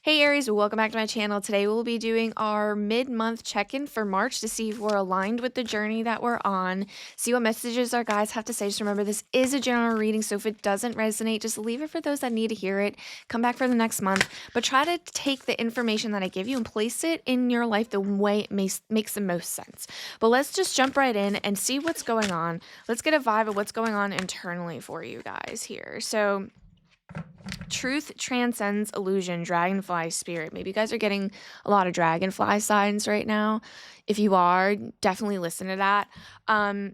Hey Aries, welcome back to my channel. Today we'll be doing our mid-month check-in for March to see if we're aligned with the journey that we're on, see what messages our guides have to say. Just remember, this is a general reading, so if it doesn't resonate, just leave it for those that need to hear it. Come back for the next month, but try to take the information that I give you and place it in your life the way it makes the most sense. But let's just jump right in and see what's going on. Let's get a vibe of what's going on internally for you guys here. So truth transcends illusion, dragonfly spirit. Maybe you guys are getting a lot of dragonfly signs right now. If you are, definitely listen to that.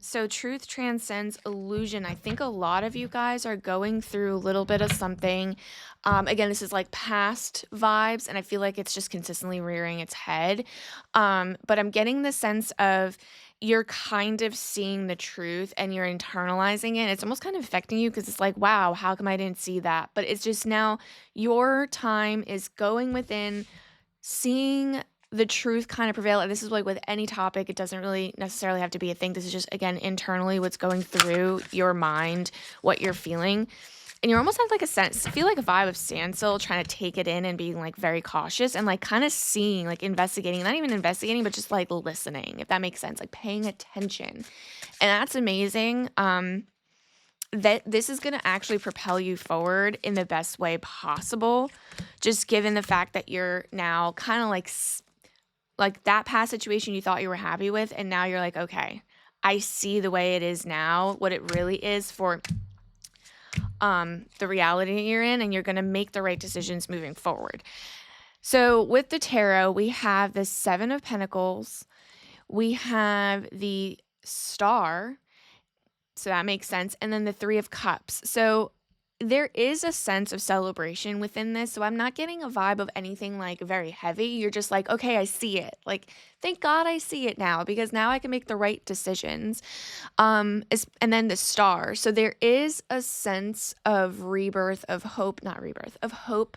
So truth transcends illusion. I think a lot of you guys are going through a little bit of something. Again, this is like past vibes, and I feel like it's just consistently rearing its head. But I'm getting the sense of you're kind of seeing the truth and you're internalizing it. It's almost kind of affecting you because it's like, wow, how come I didn't see that? But it's just now your time is going within, seeing the truth kind of prevail. And this is like with any topic, it doesn't really necessarily have to be a thing. This is just, again, internally what's going through your mind, what you're feeling. And you almost have like a sense, feel like a vibe of standstill, trying to take it in and being like very cautious and like kind of seeing, like investigating, not even investigating, but just like listening, if that makes sense, like paying attention. And that's amazing. That this is going to actually propel you forward in the best way possible, just given the fact that you're now kind of like that past situation you thought you were happy with, and now you're like, okay, I see the way it is now, what it really is for the reality you're in, and you're going to make the right decisions moving forward. So with the tarot, we have the Seven of Pentacles, we have the Star, so that makes sense, and then the Three of Cups. So there is a sense of celebration within this. So I'm not getting a vibe of anything like very heavy. You're just like, okay, I see it. Like, thank God I see it now, because now I can make the right decisions. And then the Star. So there is a sense of rebirth, of hope, not rebirth, of hope,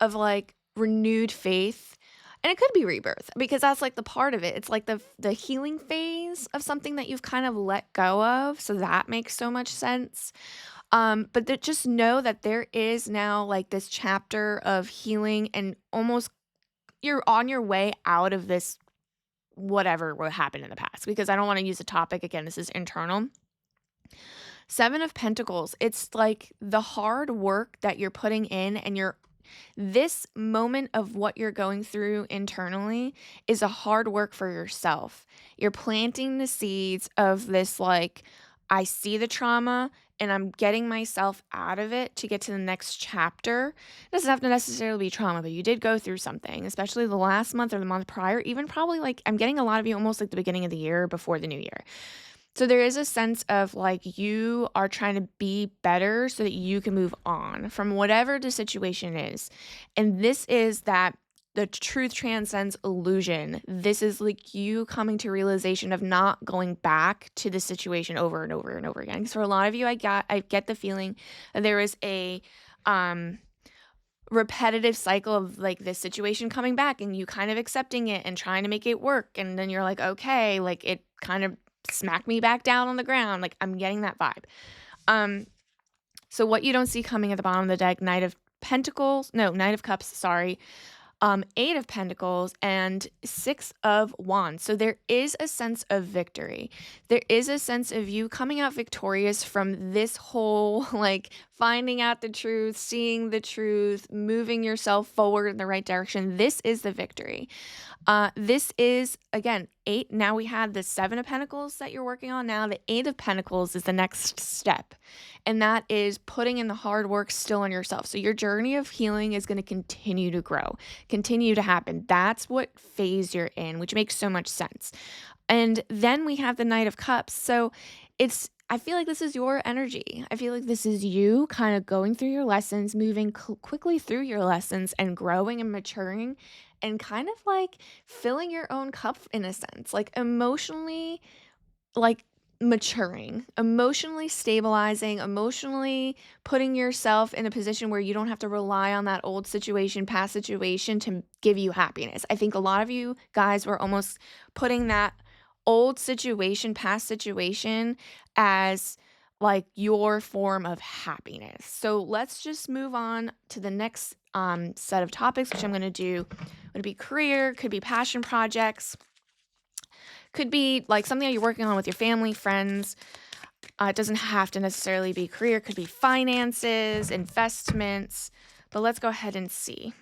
of like renewed faith. And it could be rebirth, because that's like the part of it. It's like the healing phase of something that you've kind of let go of. So that makes so much sense. But just know that there is now like this chapter of healing, and almost you're on your way out of this whatever what happened in the past, because I don't want to use a topic. Again, this is internal. Seven of Pentacles. It's like the hard work that you're putting in, and this moment of what you're going through internally is a hard work for yourself. You're planting the seeds of this, like, I see the trauma and I'm getting myself out of it to get to the next chapter. It doesn't have to necessarily be trauma, but you did go through something, especially the last month or the month prior, even probably like I'm getting a lot of you almost like the beginning of the year before the new year. So there is a sense of like you are trying to be better so that you can move on from whatever the situation is. And this is that the truth transcends illusion. This is like you coming to realization of not going back to the situation over and over and over again. So for a lot of you, I get the feeling that there is a repetitive cycle of like this situation coming back, and you kind of accepting it and trying to make it work, and then you're like, okay, like it kind of smack me back down on the ground. Like I'm getting that vibe. So what you don't see coming at the bottom of the deck, Knight of Cups, sorry. Eight of Pentacles and Six of Wands. So there is a sense of victory. There is a sense of you coming out victorious from this whole, like, finding out the truth, seeing the truth, moving yourself forward in the right direction. This is the victory. This is, again, eight. Now we have the Seven of Pentacles that you're working on now. The Eight of Pentacles is the next step. And that is putting in the hard work still on yourself. So your journey of healing is going to continue to grow, continue to happen. That's what phase you're in, which makes so much sense. And then we have the Knight of Cups. So I feel like this is your energy. I feel like this is you kind of going through your lessons, moving quickly through your lessons and growing and maturing, and kind of like filling your own cup in a sense, like emotionally, like maturing, emotionally stabilizing, emotionally putting yourself in a position where you don't have to rely on that old situation, past situation to give you happiness. I think a lot of you guys were almost putting that old situation, past situation as like your form of happiness. So let's just move on to the next set of topics, which I'm going to do. Would be career, could be passion projects, could be like something that you're working on with your family, friends. It doesn't have to necessarily be career, could be finances, investments. But let's go ahead and see.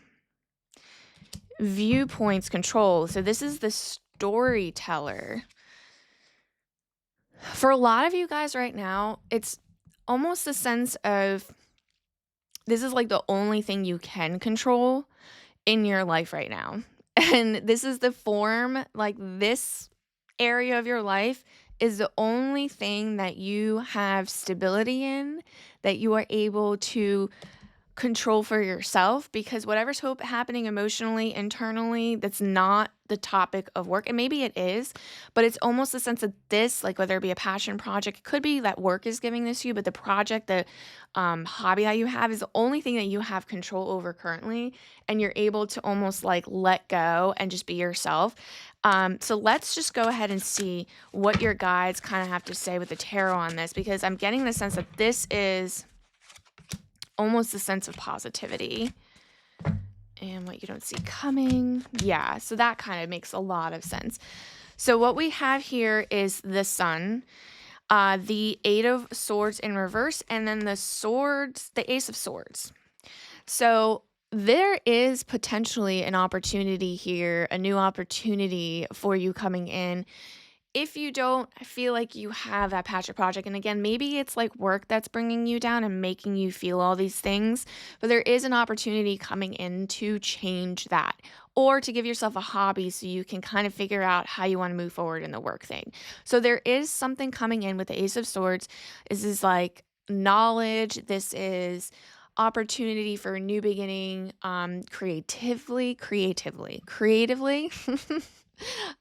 Viewpoints control. So this is the storyteller. For a lot of you guys right now, it's almost a sense of this is like the only thing you can control in your life right now. And this is the form, like this area of your life is the only thing that you have stability in, that you are able to control for yourself, because whatever's happening emotionally, internally, that's not the topic of work. And maybe it is, but it's almost the sense of this, like whether it be a passion project, it could be that work is giving this to you, but the project, the hobby that you have is the only thing that you have control over currently. And you're able to almost like let go and just be yourself. So let's just go ahead and see what your guides kind of have to say with the tarot on this, because I'm getting the sense that this is almost a sense of positivity and what you don't see coming. Yeah, so that kind of makes a lot of sense. So what we have here is the Sun, the Eight of Swords in reverse, and then the Swords, the Ace of Swords. So there is potentially an opportunity here, a new opportunity for you coming in. If you don't feel like you have that passion project, and again, maybe it's like work that's bringing you down and making you feel all these things, but there is an opportunity coming in to change that, or to give yourself a hobby so you can kind of figure out how you want to move forward in the work thing. So there is something coming in with the Ace of Swords. This is like knowledge. This is opportunity for a new beginning, creatively.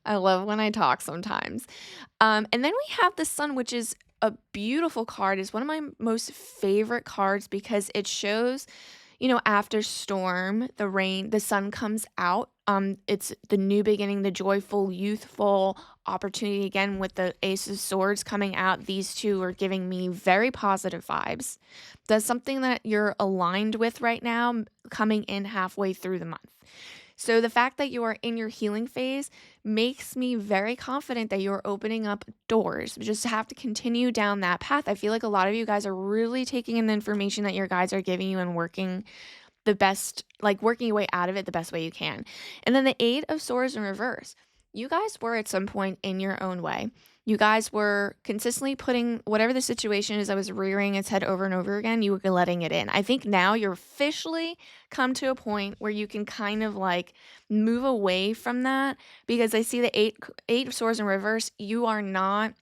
I love when I talk sometimes. And then we have the Sun, which is a beautiful card. It's one of my most favorite cards because it shows, after storm, the rain, the sun comes out. It's the new beginning, the joyful, youthful opportunity. Again, with the Ace of Swords coming out, these two are giving me very positive vibes. That's something that you're aligned with right now, coming in halfway through the month. So the fact that you are in your healing phase makes me very confident that you're opening up doors. You just have to continue down that path. I feel like a lot of you guys are really taking in the information that your guides are giving you and working the best, like working your way out of it the best way you can. And then the Eight of Swords in reverse. You guys were at some point in your own way. You guys were consistently putting whatever the situation is that was rearing its head over and over again, you were letting it in. I think now you're officially come to a point where you can kind of like move away from that, because I see the eight of Swords in reverse. You are not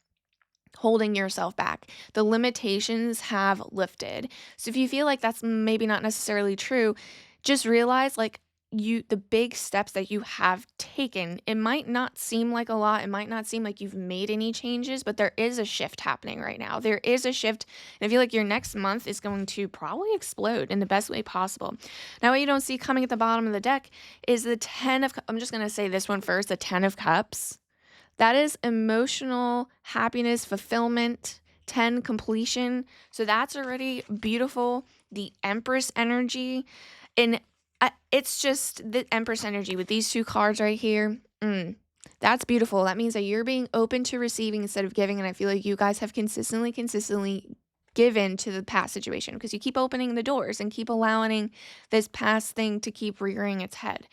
holding yourself back. The limitations have lifted. So if you feel like that's maybe not necessarily true, just realize like the big steps that you have taken, it might not seem like a lot, it might not seem like you've made any changes, but there is a shift happening right now. There is a shift, and I feel like your next month is going to probably explode in the best way possible. Now, what you don't see coming at the bottom of the deck is the I'm just going to say this one first, the 10 of Cups. That is emotional happiness, fulfillment, 10 completion. So that's already beautiful. The Empress energy. And it's just the Empress energy with these two cards right here. That's beautiful. That means that you're being open to receiving instead of giving. And I feel like you guys have consistently given to the past situation, because you keep opening the doors and keep allowing this past thing to keep rearing its head.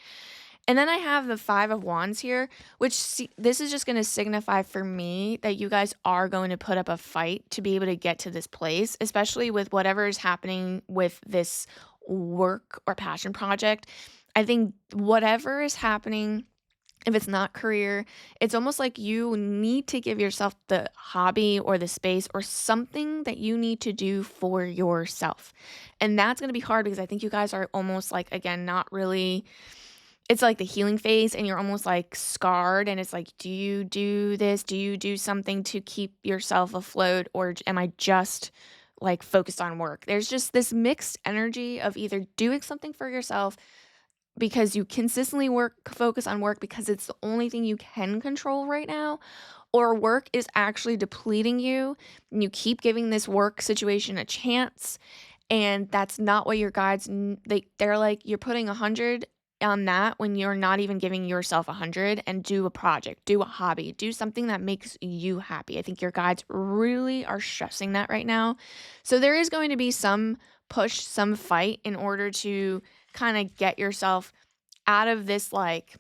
And then I have the Five of Wands here, which this is just going to signify for me that you guys are going to put up a fight to be able to get to this place, especially with whatever is happening with this work or passion project. I think whatever is happening, if it's not career, it's almost like you need to give yourself the hobby or the space or something that you need to do for yourself. And that's going to be hard because I think you guys are almost like, again, not really, it's like the healing phase and you're almost like scarred, and it's like, do you do this? Do you do something to keep yourself afloat, or am I just like focused on work? There's just this mixed energy of either doing something for yourself because you consistently focus on work because it's the only thing you can control right now, or work is actually depleting you and you keep giving this work situation a chance And that's not what your guides they're like, you're putting 100 on that when you're not even giving yourself 100, and do a project, do a hobby, do something that makes you happy. I think your guides really are stressing that right now. So there is going to be some push, some fight in order to kind of get yourself out of this like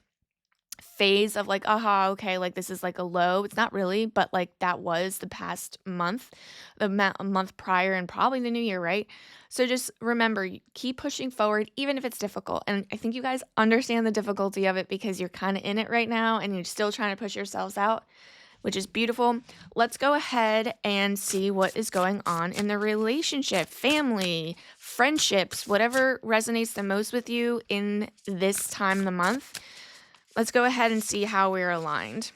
phase of like, aha, okay, like this is like a low. It's not really, but like that was the past month, a month prior, and probably the new year, right? So just remember, keep pushing forward, even if it's difficult. And I think you guys understand the difficulty of it because you're kind of in it right now and you're still trying to push yourselves out, which is beautiful. Let's go ahead and see what is going on in the relationship, family, friendships, whatever resonates the most with you in this time of the month. Let's go ahead and see how we're aligned.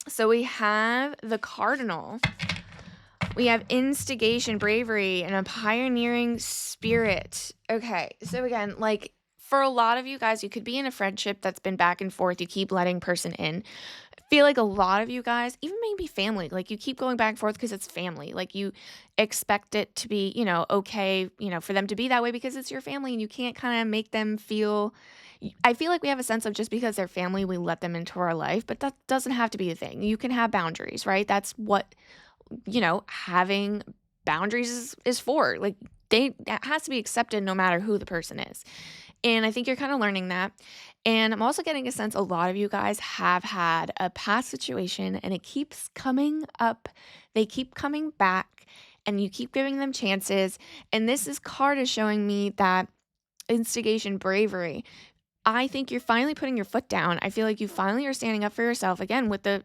So we have the cardinal. We have instigation, bravery, and a pioneering spirit. Okay, so again, like for a lot of you guys, you could be in a friendship that's been back and forth. You keep letting person in. I feel like a lot of you guys, even maybe family, like you keep going back and forth because it's family. Like you expect it to be, okay, for them to be that way because it's your family and you can't kind of make them feel. I feel like we have a sense of just because they're family, we let them into our life, but that doesn't have to be a thing. You can have boundaries, right? That's what having boundaries is for. Like that has to be accepted no matter who the person is. And I think you're kind of learning that. And I'm also getting a sense a lot of you guys have had a past situation and it keeps coming up. They keep coming back and you keep giving them chances. And card is showing me that instigation, bravery. I think you're finally putting your foot down. I feel like you finally are standing up for yourself again with the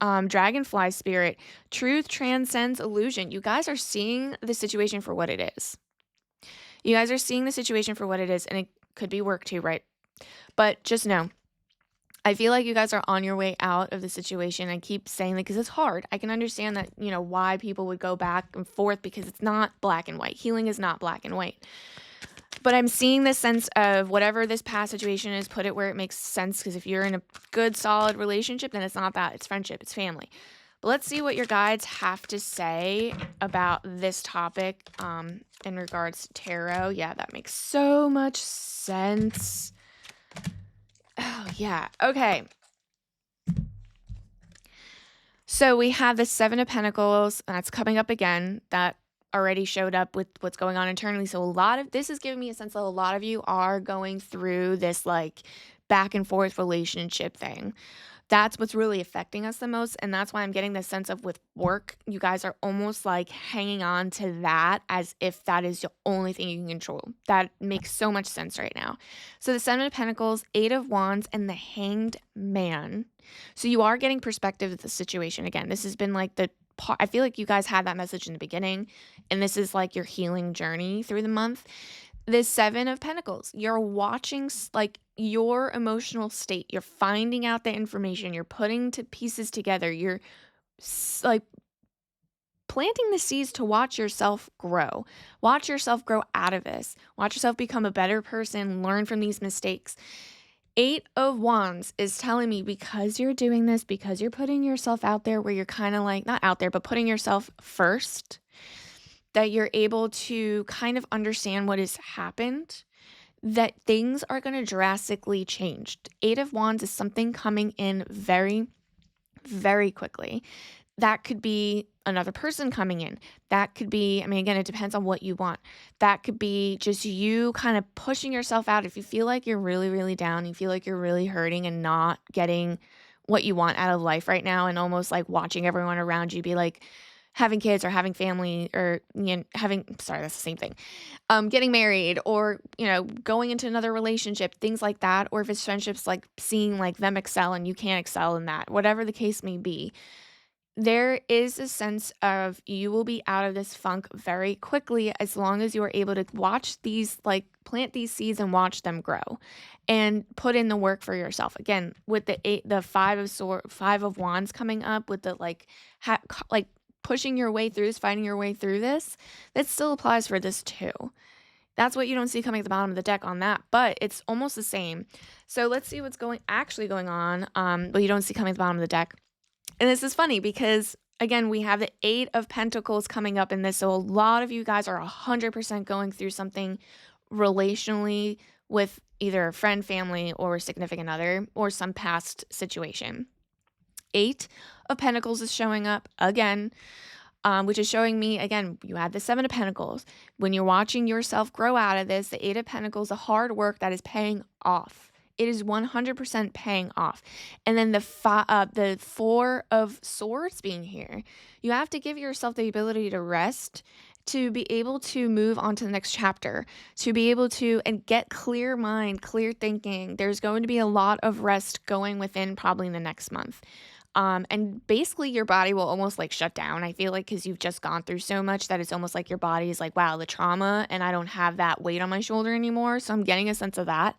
dragonfly spirit. Truth transcends illusion. You guys are seeing the situation for what it is. You guys are seeing the situation for what it is, and it could be work too, right? But just know, I feel like you guys are on your way out of the situation. I keep saying that because it's hard. I can understand that, why people would go back and forth because it's not black and white. Healing is not black and white. But I'm seeing this sense of whatever this past situation is, put it where it makes sense. Because if you're in a good, solid relationship, then it's not that. It's friendship. It's family. But let's see what your guides have to say about this topic in regards to tarot. Yeah, that makes so much sense. Oh, yeah. Okay. So we have the Seven of Pentacles. That's coming up again. That already showed up with what's going on internally. So a lot of this is giving me a sense that a lot of you are going through this like back and forth relationship thing. That's what's really affecting us the most. And that's why I'm getting this sense of with work, you guys are almost like hanging on to that as if that is the only thing you can control. That makes so much sense right now. So the Seven of Pentacles, Eight of Wands, and the Hanged Man. So you are getting perspective of the situation. Again, this has been like I feel like you guys had that message in the beginning, and this is like your healing journey through the month. The Seven of Pentacles, you're watching like your emotional state. You're finding out the information. You're putting pieces together. You're like planting the seeds to watch yourself grow. Watch yourself grow out of this. Watch yourself become a better person. Learn from these mistakes. Eight of Wands is telling me because you're doing this, because you're putting yourself out there where you're kind of like, not out there, but putting yourself first, that you're able to kind of understand what has happened, that things are going to drastically change. Eight of Wands is something coming in very, very quickly. That could be another person coming in. That could be, again, it depends on what you want. That could be just you kind of pushing yourself out. If you feel like you're really, really down, you feel like you're really hurting and not getting what you want out of life right now, and almost like watching everyone around you be like, having kids or having family or sorry, that's the same thing. Getting married or, going into another relationship, things like that. Or if it's friendships, like seeing like them excel and you can't excel in that, whatever the case may be, there is a sense of you will be out of this funk very quickly as long as you are able to watch these, like plant these seeds and watch them grow and put in the work for yourself. Again, with the Five of Wands coming up with the like pushing your way through this, finding your way through this, that still applies for this too. That's what you don't see coming at the bottom of the deck on that, but it's almost the same. So let's see what's actually going on, but you don't see coming at the bottom of the deck. And this is funny because Again, we have the 8 of Pentacles coming up in this, so a lot of you guys are 100% going through something relationally with either a friend, family, or significant other, or some past situation. 8 of Pentacles is showing up again, which is showing me, again, you had the 7 of Pentacles. When you're watching yourself grow out of this, the 8 of Pentacles, the hard work that is paying off. It is 100% paying off. And then the 4 of Swords being here, you have to give yourself the ability to rest, to be able to move on to the next chapter, to be able to and get clear mind, clear thinking. There's going to be a lot of rest going within probably the next month. And basically your body will almost like shut down. I feel like because you've just gone through so much that it's almost like your body is like, wow, the trauma, and I don't have that weight on my shoulder anymore. So I'm getting a sense of that.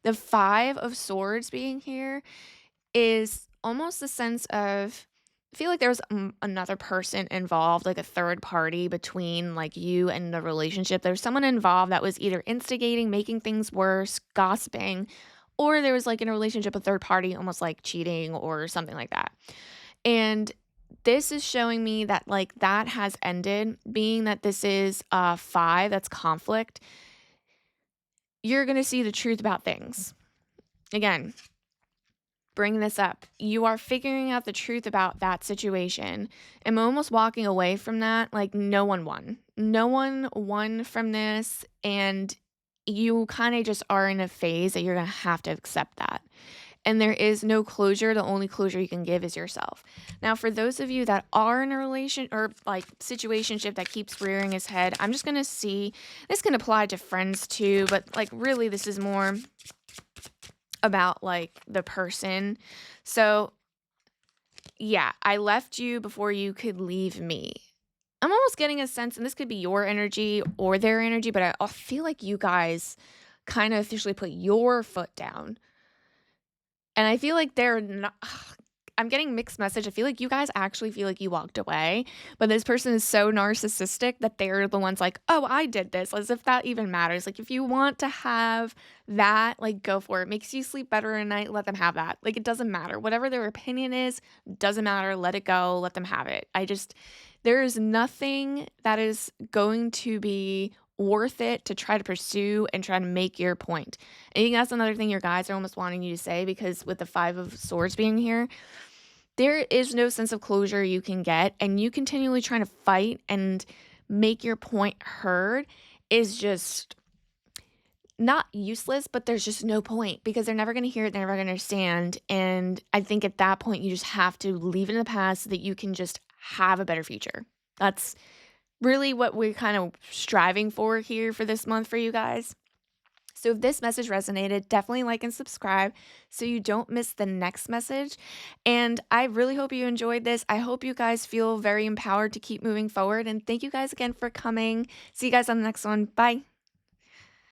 The 5 of Swords being here is almost the sense of, I feel like there's another person involved, like a third party between like you and the relationship. There's someone involved that was either instigating, making things worse, gossiping, or there was like in a relationship, a third party, almost like cheating or something like that. And this is showing me that like that has ended, being that this is 5, that's conflict. You're going to see the truth about things. Again, bring this up. You are figuring out the truth about that situation. I'm almost walking away from that. Like, no one won. No one won from this. And you kind of just are in a phase that you're going to have to accept that. And there is no closure. The only closure you can give is yourself. Now, for those of you that are in a relation or like situationship that keeps rearing its head, I'm just going to see, this can apply to friends too, but like really this is more about like the person. So yeah, I left you before you could leave me. I'm almost getting a sense, and this could be your energy or their energy, but I feel like you guys kind of officially put your foot down. And I feel like they're not, I'm getting mixed message. I feel like you guys actually feel like you walked away, but this person is so narcissistic that they're the ones like, oh, I did this, as if that even matters. Like, if you want to have that, like, go for it. Makes you sleep better at night, let them have that. Like, it doesn't matter. Whatever their opinion is, doesn't matter. Let it go. Let them have it. There is nothing that is going to be worth it to try to pursue and try to make your point. I think that's another thing your guys are almost wanting you to say, because with the 5 of Swords being here, there is no sense of closure you can get, and you continually trying to fight and make your point heard is just not useless, but there's just no point because they're never going to hear it, they're never going to understand. And I think at that point, you just have to leave it in the past so that you can just have a better future. That's really what we're kind of striving for here for this month for you guys. So if this message resonated, definitely like and subscribe so you don't miss the next message. And I really hope you enjoyed this. I hope you guys feel very empowered to keep moving forward. And thank you guys again for coming. See you guys on the next one. Bye.